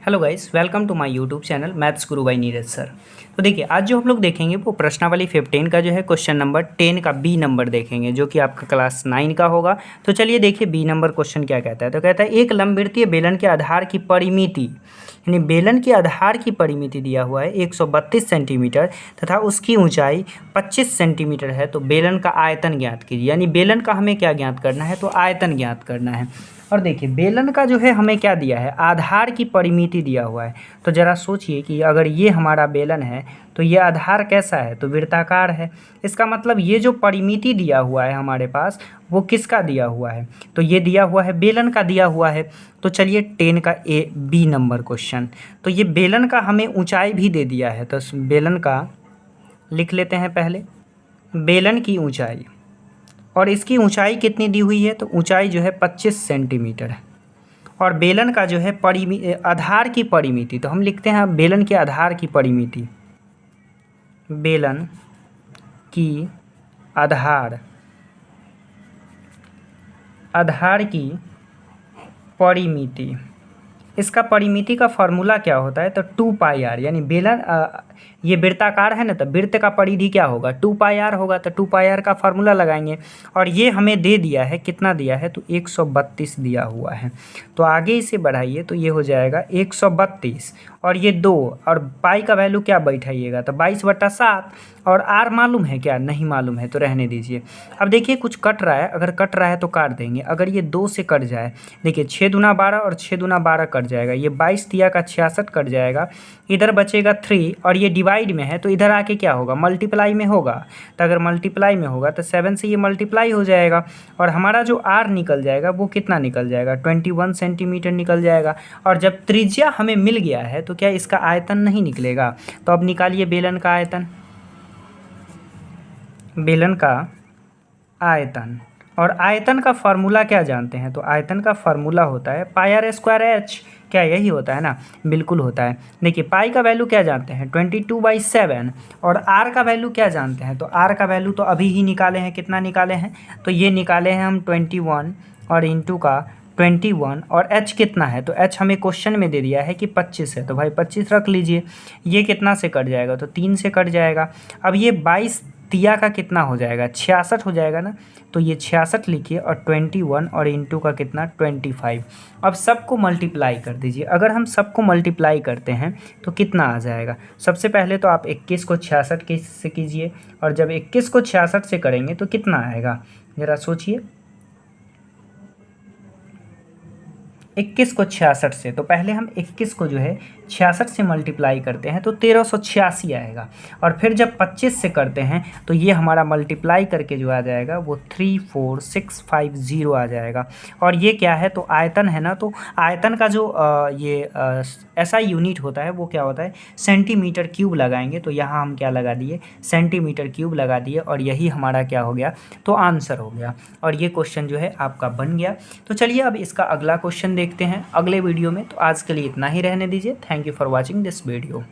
Hello guys, welcome to my YouTube channel maths Guru by Neeraj sir. तो देखिए, आज जो हम लोग देखेंगे वो प्रश्नावली 15 का जो है क्वेश्चन नंबर 10 का बी नंबर देखेंगे, जो कि आपका क्लास 9 का होगा। तो चलिए देखिए बी नंबर क्वेश्चन क्या कहता है। तो कहता है एक लंबवृत्तीय बेलन के आधार की परिमिति, यानी बेलन के आधार की परिमिति दिया हुआ है 132 सेंटीमीटर तथा उसकी ऊंचाई 25 सेंटीमीटर है। तो बेलन का आयतन ज्ञात कीजिए, यानी बेलन का हमें क्या ज्ञात करना है, तो आयतन ज्ञात करना है। और देखिए बेलन का जो है हमें क्या दिया है, आधार की परिमिति दिया हुआ है। तो ज़रा सोचिए कि अगर ये हमारा बेलन है तो ये आधार कैसा है, तो वृत्ताकार है। इसका मतलब ये जो परिमिति दिया हुआ है हमारे पास वो किसका दिया हुआ है, तो ये दिया हुआ है बेलन का दिया हुआ है। तो चलिए 10 का बी नंबर क्वेश्चन, तो ये बेलन का हमें ऊंचाई भी दे दिया है। तो बेलन का लिख लेते हैं पहले, बेलन की ऊंचाई, और इसकी ऊंचाई कितनी दी हुई है, तो ऊंचाई जो है 25 सेंटीमीटर है। और बेलन का जो है आधार की परिमिति, तो हम लिखते हैं बेलन के आधार की परिमिति, बेलन की आधार की परिमिति। इसका परिमिति का फॉर्मूला क्या होता है, तो 2πr, यानी बेलन ये वृत्ताकार है ना, तो वृत्त का परिधि क्या होगा, 2πr होगा। तो 2πr का फार्मूला लगाएंगे, और ये हमें दे दिया है, कितना दिया है, तो 132 दिया हुआ है। तो आगे इसे बढ़ाइए तो ये हो जाएगा 132, और ये 2, और पाई का वैल्यू क्या बैठाइएगा, तो 22/7। और आर मालूम है क्या, नहीं मालूम है, तो रहने दीजिए। अब देखिए कुछ कट रहा है, अगर कट रहा है तो काट देंगे। अगर ये 2 से कट जाए, देखिए 6 दूना 12 और 6 दूना 12 कट जाएगा, ये 22 तिया का 66 कट जाएगा, इधर बचेगा 3, और ये डिवाइड में है तो इधर आके क्या होगा, मल्टीप्लाई में होगा। तो अगर मल्टीप्लाई में होगा तो 7 से ये मल्टीप्लाई हो जाएगा, और हमारा जो आर निकल जाएगा वो कितना निकल जाएगा, 21 सेंटीमीटर निकल जाएगा। और जब त्रिज्या हमें मिल गया है तो क्या इसका आयतन नहीं निकलेगा। तो अब निकालिए बेलन का आयतन, बेलन का आयतन। और आयतन का फार्मूला क्या जानते हैं, तो आयतन का फार्मूला होता है πr²h। क्या यही होता है ना, बिल्कुल होता है। देखिए पाई का वैल्यू क्या जानते हैं, 22/7, और आर का वैल्यू क्या जानते हैं, तो आर का वैल्यू तो अभी ही निकाले हैं, कितना निकाले हैं, तो ये निकाले हैं हम 21, और इंटू का 21, और h कितना है, तो h हमें क्वेश्चन में दे दिया है कि 25 है, तो भाई 25 रख लीजिए। ये कितना से कट जाएगा, तो 3 से कट जाएगा। अब ये 22 तिया का कितना हो जाएगा, 66 हो जाएगा ना, तो ये 66 लिखिए, और 21, और इंटू का कितना 25। अब सबको मल्टीप्लाई कर दीजिए। अगर हम सबको मल्टीप्लाई करते हैं तो कितना आ जाएगा, सबसे पहले तो आप 21 को 66 से कीजिए, और जब 21 को 66 से करेंगे तो कितना आएगा, ज़रा सोचिए। 21 को 66 से, तो पहले हम 21 को जो है 66 से मल्टीप्लाई करते हैं तो 1386 आएगा, और फिर जब 25 से करते हैं तो ये हमारा मल्टीप्लाई करके जो आ जाएगा वो 34650 आ जाएगा। और ये क्या है, तो आयतन है ना, तो आयतन का जो ऐसा यूनिट होता है वो क्या होता है, सेंटीमीटर क्यूब लगाएंगे। तो यहाँ हम क्या लगा दिए, सेंटीमीटर क्यूब लगा दिए, और यही हमारा क्या हो गया, तो आंसर हो गया। और ये क्वेश्चन जो है आपका बन गया। तो चलिए अब इसका अगला क्वेश्चन देखते हैं अगले वीडियो में। तो आज के लिए इतना ही रहने दीजिए। Thank you for watching this video.